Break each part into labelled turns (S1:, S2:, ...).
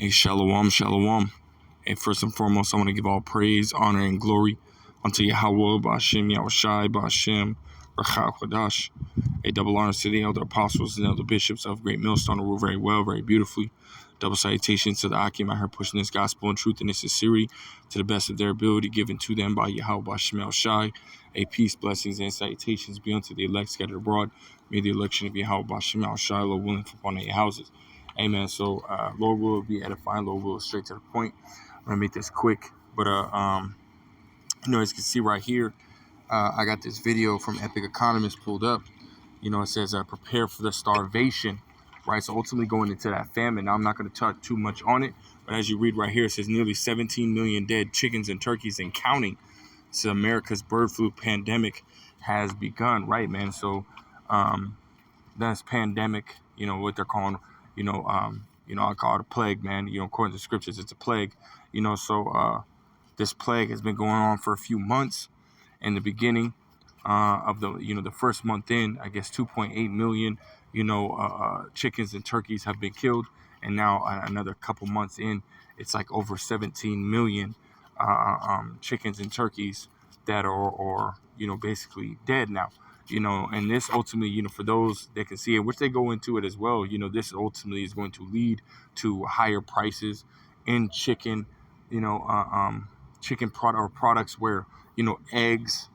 S1: Hey, shalom, shalom. Hey, first and foremost, I want to give all praise, honor, and glory unto Yahweh, Ba'ashem, Yahushai, Ba'ashem, Rachah Kodash. A double honors to the elder apostles and elder bishops of Great Millstone who rule very well, very beautifully. Double salutations to the Akim out here pushing this gospel and truth and its sincerity to the best of their ability, given to them by Yahweh, Ba'ashem, Yahushai. A peace, blessings, and salutations be unto the elect scattered abroad. May the election of Yahweh, Ba'ashem, Yahushai, Lord willing, upon their houses. Amen. So, Lord will be edifying. Lord will straight to the point. I'm gonna make this quick, but as you can see right here, I got this video from Epic Economist pulled up. It says prepare for the starvation, right? So ultimately going into that famine. Now I'm not going to touch too much on it, but as you read right here, it says nearly 17 million dead chickens and turkeys and counting. So America's bird flu pandemic has begun, right, man? So that's pandemic. What they're calling. I call it a plague, man. According to the scriptures, it's a plague. So this plague has been going on for a few months. In the beginning of the first month in, I guess 2.8 million, chickens and turkeys have been killed. And now another couple months in, it's like over 17 million chickens and turkeys that are basically dead now. And this ultimately, for those that can see it, which they go into it as well, this ultimately is going to lead to higher prices in chicken, chicken products where, eggs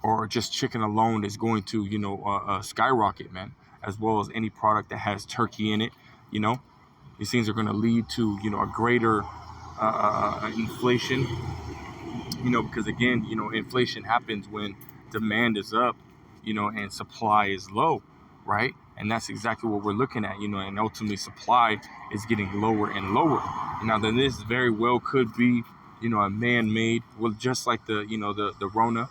S1: or just chicken alone is going to, skyrocket, man, as well as any product that has turkey in it. These things are going to lead to, a greater inflation, because again, inflation happens when demand is up, and supply is low, right? And that's exactly what we're looking at, and ultimately supply is getting lower and lower. Now, then this very well could be, a man-made, well, just like the Rona,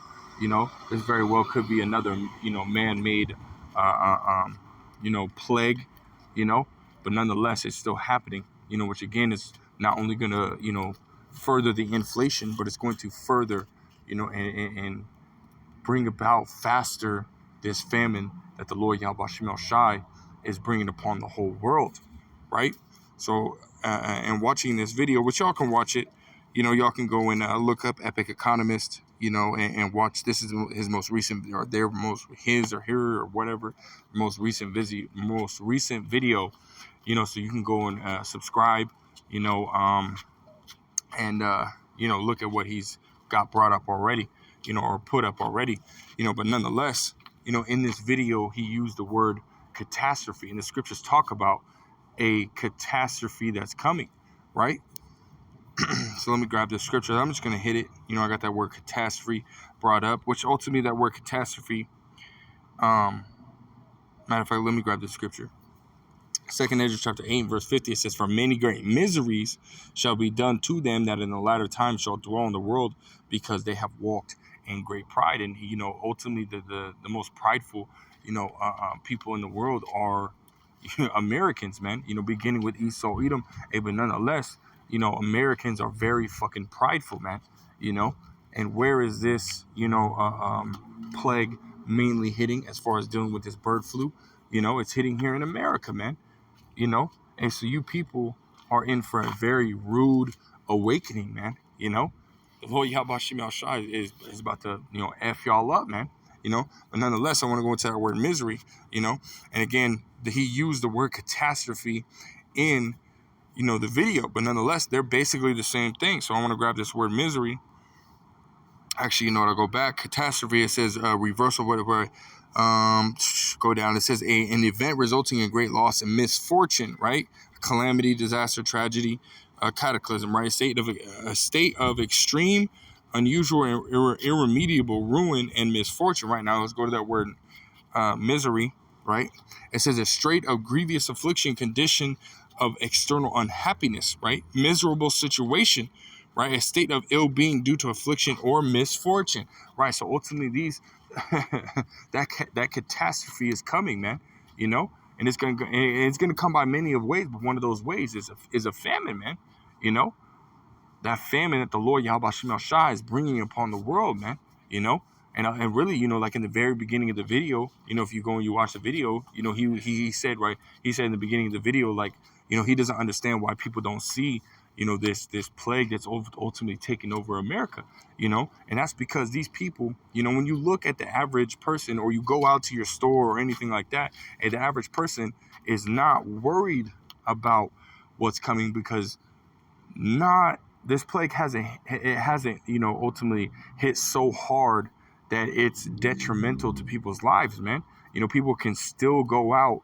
S1: this very well could be another, man-made, plague, but nonetheless, it's still happening, which again is not only going to, further the inflation, but it's going to further, and bring about faster this famine that the Lord Yahweh Shem Shai is bringing upon the whole world, right? So, and watching this video, which y'all can watch it, y'all can go and look up Epic Economist, and watch. This is his most recent, or his or her or whatever, most recent video, so you can go and subscribe, and look at what he's got brought up already, or put up already, but nonetheless, in this video he used the word catastrophe, and the scriptures talk about a catastrophe that's coming, right? So let me grab this scripture. I'm just going to hit it. I got that word catastrophe brought up, which ultimately that word catastrophe, matter of fact, let me grab this scripture. 2nd Ezra chapter 8 verse 50, it says, for many great miseries shall be done to them that in the latter time shall dwell in the world, because they have walked in great pride. And ultimately the most prideful people in the world are Americans, man, beginning with Esau, Edom. But nonetheless, Americans are very fucking prideful, man, and where is this plague mainly hitting as far as dealing with this bird flu? It's hitting here in America, man. And so you people are in for a very rude awakening, man. The Lord Yahweh Shem Shai is about to, F y'all up, man. But nonetheless, I want to go into that word misery, and again, he used the word catastrophe in, the video, but nonetheless, they're basically the same thing. So I want to grab this word misery. Actually, I'll go back. Catastrophe, it says reversal, whatever. Go down. It says an event resulting in great loss and misfortune, right? Calamity, disaster, tragedy, cataclysm, right? A state of extreme, unusual, and irremediable ruin and misfortune. Right now, let's go to that word misery, right? It says a state of grievous affliction, condition of external unhappiness, right? Miserable situation, right? A state of ill-being due to affliction or misfortune, right? So ultimately, these that catastrophe is coming, man. And it's gonna come by many of ways, but one of those ways is a famine, man. That famine that the Lord Yahweh Shem Shai is bringing upon the world, man. And really, like in the very beginning of the video, if you go and you watch the video, he said, right, he said in the beginning of the video, like, He doesn't understand why people don't see, this plague that's ultimately taking over America, and that's because these people, when you look at the average person, or you go out to your store or anything like that, the average person is not worried about what's coming, because not this plague hasn't ultimately hit so hard that it's detrimental to people's lives, man. People can still go out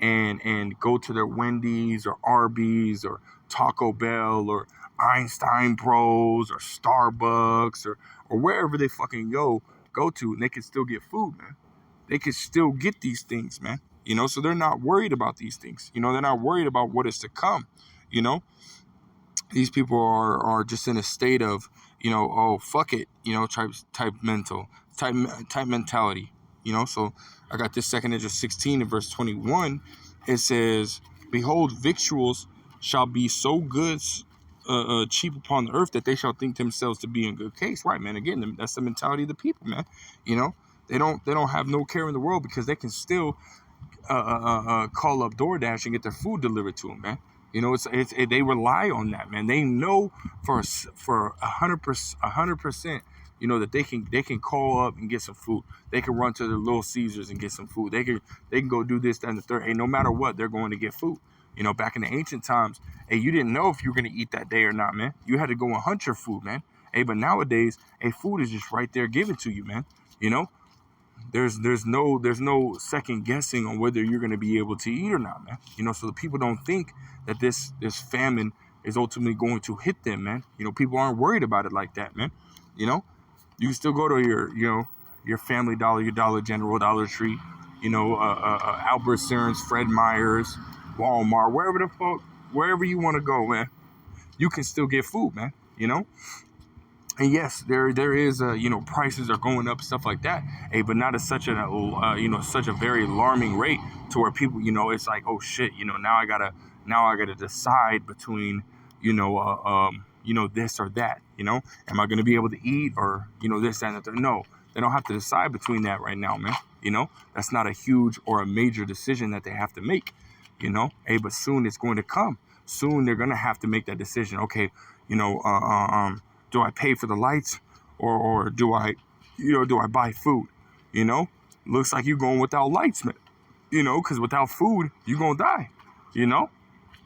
S1: and go to their Wendy's or Arby's or Taco Bell or Einstein Bros or Starbucks or wherever they fucking go to, and they can still get food, man. They can still get these things, man. So they're not worried about these things. They're not worried about what is to come. You know, these people are just in a state of, oh fuck it, type mentality. So I got this 2 Ezra 16 in verse 21. It says, behold, victuals shall be so good, cheap upon the earth, that they shall think themselves to be in good case. Right, man. Again, that's the mentality of the people, man. They don't have no care in the world, because they can still call up DoorDash and get their food delivered to them, man. They rely on that, man. They know for 100%, that they can call up and get some food. They can run to the Little Caesars and get some food. They can go do this, that, and the third. Hey, no matter what, they're going to get food. Back in the ancient times, hey, you didn't know if you were going to eat that day or not, man. You had to go and hunt your food, man. Hey, but nowadays, hey, food is just right there given to you, man. There's no second guessing on whether you're going to be able to eat or not, man. So the people don't think that this famine is ultimately going to hit them, man. People aren't worried about it like that, man. You can still go to your Family Dollar, your Dollar General, Dollar Tree, Albert Stearns, Fred Meyer's, Walmart, wherever you want to go, man. You can still get food, man. And yes, there is prices are going up, stuff like that. Hey, but not at such a very alarming rate to where people, it's like, oh shit, now I gotta decide between this or that. Am I gonna be able to eat, or this, that, and the third? No, they don't have to decide between that right now, man. That's not a huge or a major decision that they have to make. Hey, but soon it's going to come. Soon they're gonna have to make that decision. Okay, do I pay for the lights, or do I buy food? Looks like you're going without lights, man. Because without food, you're going to die.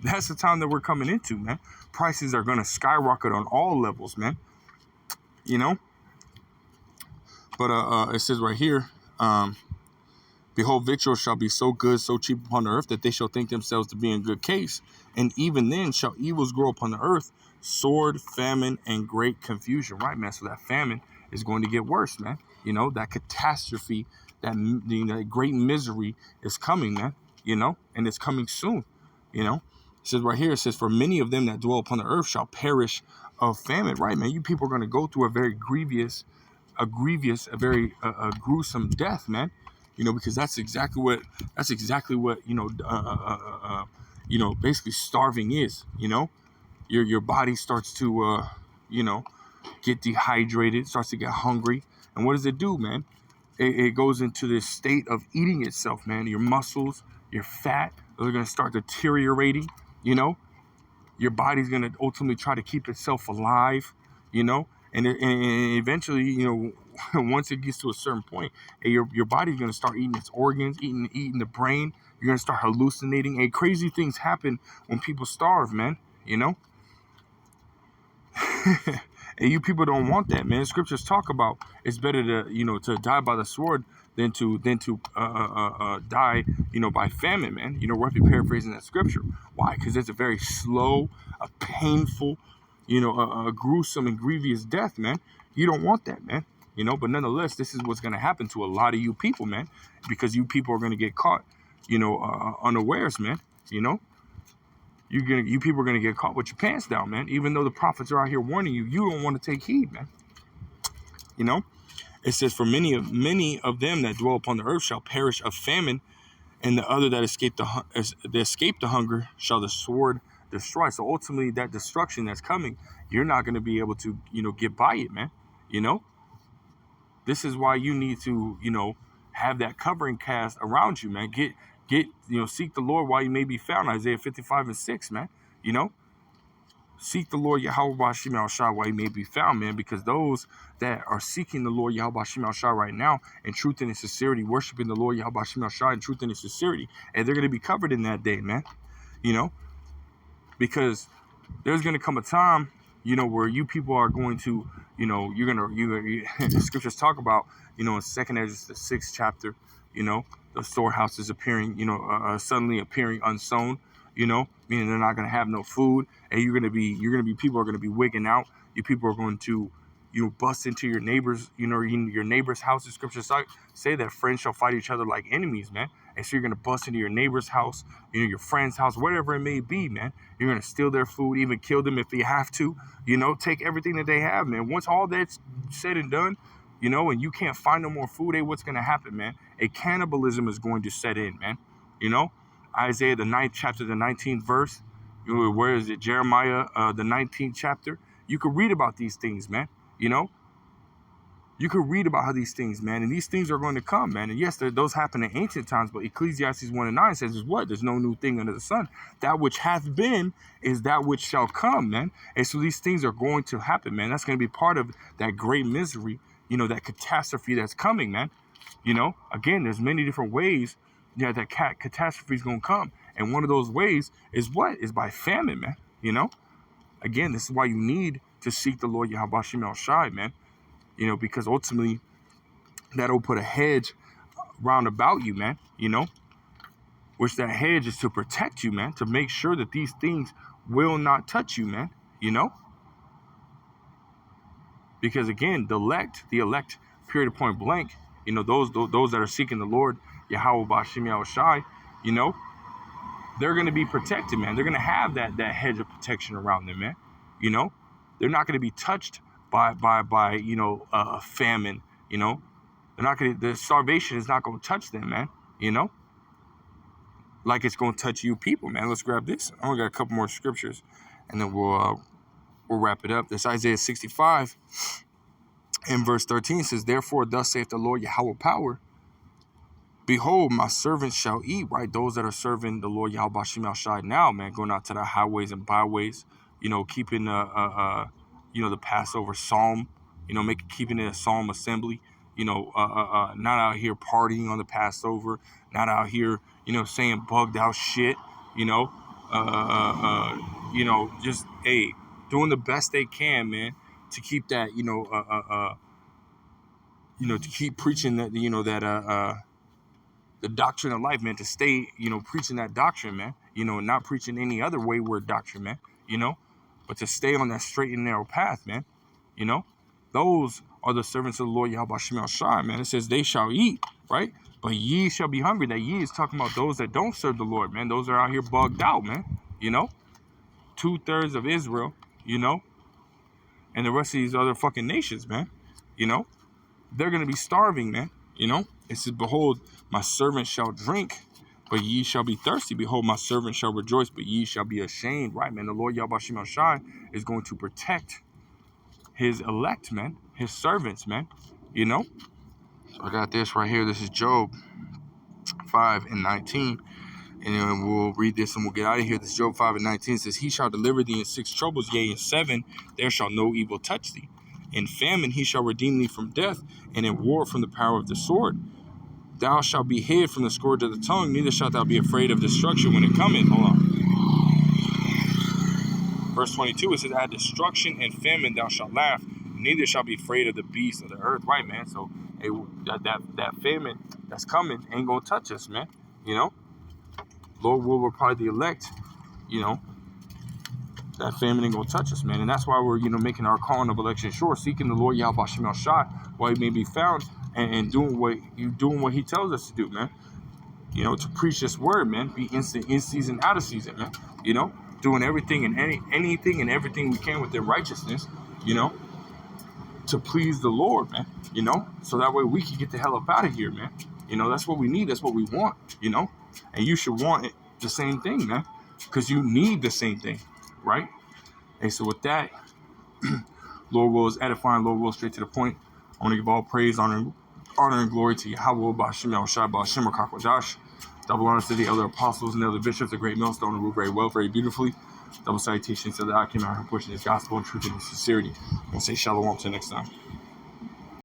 S1: That's the time that we're coming into, man. Prices are going to skyrocket on all levels, man. But it says right here, behold, victuals shall be so good, so cheap upon the earth, that they shall think themselves to be in good case. And even then shall evils grow upon the earth, sword, famine, and great confusion. Right, man? So that famine is going to get worse, man. That catastrophe, that great misery is coming, man. And it's coming soon. It says right here, it says, for many of them that dwell upon the earth shall perish of famine. Right, man? You people are going to go through a very very gruesome death, man. Because that's exactly what basically starving is. Your body starts to get dehydrated, starts to get hungry, and what does it do, man? It goes into this state of eating itself, man. Your muscles, your fat, they're gonna start deteriorating. Your body's gonna ultimately try to keep itself alive, and eventually, once it gets to a certain point, your body's gonna start eating its organs, eating the brain. You're gonna start hallucinating. Crazy things happen when people starve, man. And you people don't want that, man. Scriptures talk about it's better to die by the sword than to die by famine, man. Roughly paraphrasing that scripture. Why? Because it's a very slow, a painful, a gruesome and grievous death, man. You don't want that, man. But nonetheless, this is what's going to happen to a lot of you people, man, because you people are going to get caught unawares, man. You people are gonna get caught with your pants down, man. Even though the prophets are out here warning you, you don't want to take heed, man. It says, for many of them that dwell upon the earth shall perish of famine, and the other that escape the hunger shall the sword destroy. So ultimately, that destruction that's coming, you're not gonna be able to get by it, man. This is why you need to have that covering cast around you, man. Seek the Lord while you may be found. Isaiah 55:6, man. Seek the Lord Yahweh Bashim Al Shah while he may be found, man, because those that are seeking the Lord Yahweh Bashim Al Shah right now in truth and in sincerity, worshiping the Lord Yahweh Bashim Al Shah in truth and in sincerity, and they're going to be covered in that day, man. Because there's going to come a time, where you people are going to, the scriptures talk about, in Second Ezra, the 6th chapter, the storehouses appearing, suddenly appearing unsown, meaning they're not going to have no food, and people are going to be wigging out. You people are going to, bust into your neighbors, your neighbor's house. The scriptures say that friends shall fight each other like enemies, man. And so you're going to bust into your neighbor's house, your friend's house, whatever it may be, man. You're going to steal their food, even kill them if you have to, take everything that they have, man. Once all that's said and done, and you can't find no more food, what's going to happen, man? A cannibalism is going to set in, man. Isaiah, the 9th chapter, the 19th verse. Where is it? Jeremiah, the 19th chapter. You could read about these things, man. You could read about how these things, man, and these things are going to come, man. And yes, those happen in ancient times, but Ecclesiastes 1:9 says is what? There's no new thing under the sun. That which hath been is that which shall come, man. And so these things are going to happen, man. That's going to be part of that great misery, that catastrophe that's coming, man. Again, there's many different ways, that catastrophe is going to come. And one of those ways is what? Is by famine, man. Again, this is why you need to seek the Lord Yahweh Shem El Shai, man. Because ultimately that'll put a hedge round about you, man, which that hedge is to protect you, man, to make sure that these things will not touch you, man, because again, the elect, period, point blank, those that are seeking the Lord Yahweh Bashim Yahweh Shai, they're going to be protected, man. They're going to have that hedge of protection around them, man. They're not going to be touched by famine. They're not going to, the starvation is not going to touch them, man. Like it's going to touch you people, man. Let's grab this. I only got a couple more scriptures, and then we'll wrap it up. This Isaiah 65 in verse 13 says, "Therefore, thus saith the Lord Yahweh power, behold, my servants shall eat," right? Those that are serving the Lord Yahweh Bashim Al Shai now, man, going out to the highways and byways, keeping the Passover psalm, keeping it a psalm assembly, not out here partying on the Passover, not out here, saying bugged out shit, just, doing the best they can, man, to keep that, to keep preaching that, the doctrine of life, man, to stay, preaching that doctrine, man, not preaching any other wayward doctrine, man, but to stay on that straight and narrow path, man. Those are the servants of the Lord Yahweh Shem El Shai, man. It says they shall eat, right? But ye shall be hungry. That ye is talking about those that don't serve the Lord, man. Those are out here bugged out, man. 2/3 of Israel, and the rest of these other fucking nations, man. They're going to be starving, man. It says, behold, my servant shall drink, but ye shall be thirsty. Behold, my servant shall rejoice, but ye shall be ashamed. Right, man? The Lord Yahweh Shem El Shai is going to protect his elect, man. His servants, man. So I got this right here. This is Job 5:19. And we'll read this and we'll get out of here. This Job 5:19 says, "He shall deliver thee in 6 troubles, yea, in 7 there shall no evil touch thee. In famine he shall redeem thee from death, and in war from the power of the sword. Thou shalt be hid from the scourge of the tongue, neither shalt thou be afraid of destruction when it cometh." Hold on. Verse 22, it says, "At destruction and famine thou shalt laugh, neither shalt be afraid of the beasts of the earth." Right, man? So that famine that's coming ain't gonna touch us, man. Lord will reply the elect, that famine ain't gonna touch us, man. And that's why we're, making our calling of election sure, seeking the Lord Yahweh Shem El Shai while he may be found, and doing what he tells us to do, man. To preach this word, man. Be instant in season, out of season, man. Doing everything and anything and everything we can within righteousness, to please the Lord, man. So that way we can get the hell up out of here, man. That's what we need. That's what we want, and you should want it, the same thing, man, because you need the same thing, right? And so with that, Lord will is edifying. Lord will straight to the point. I want to give all praise, honor, and glory to Yahweh Bashim Yahweh Shai Bashim Rakakwadash. Double honors to the elder apostles and the elder bishops, the great millstone, who rule very well, very beautifully. Double salutations to the Akim, who pushing his gospel and truth and sincerity. I'll say shalom till next time.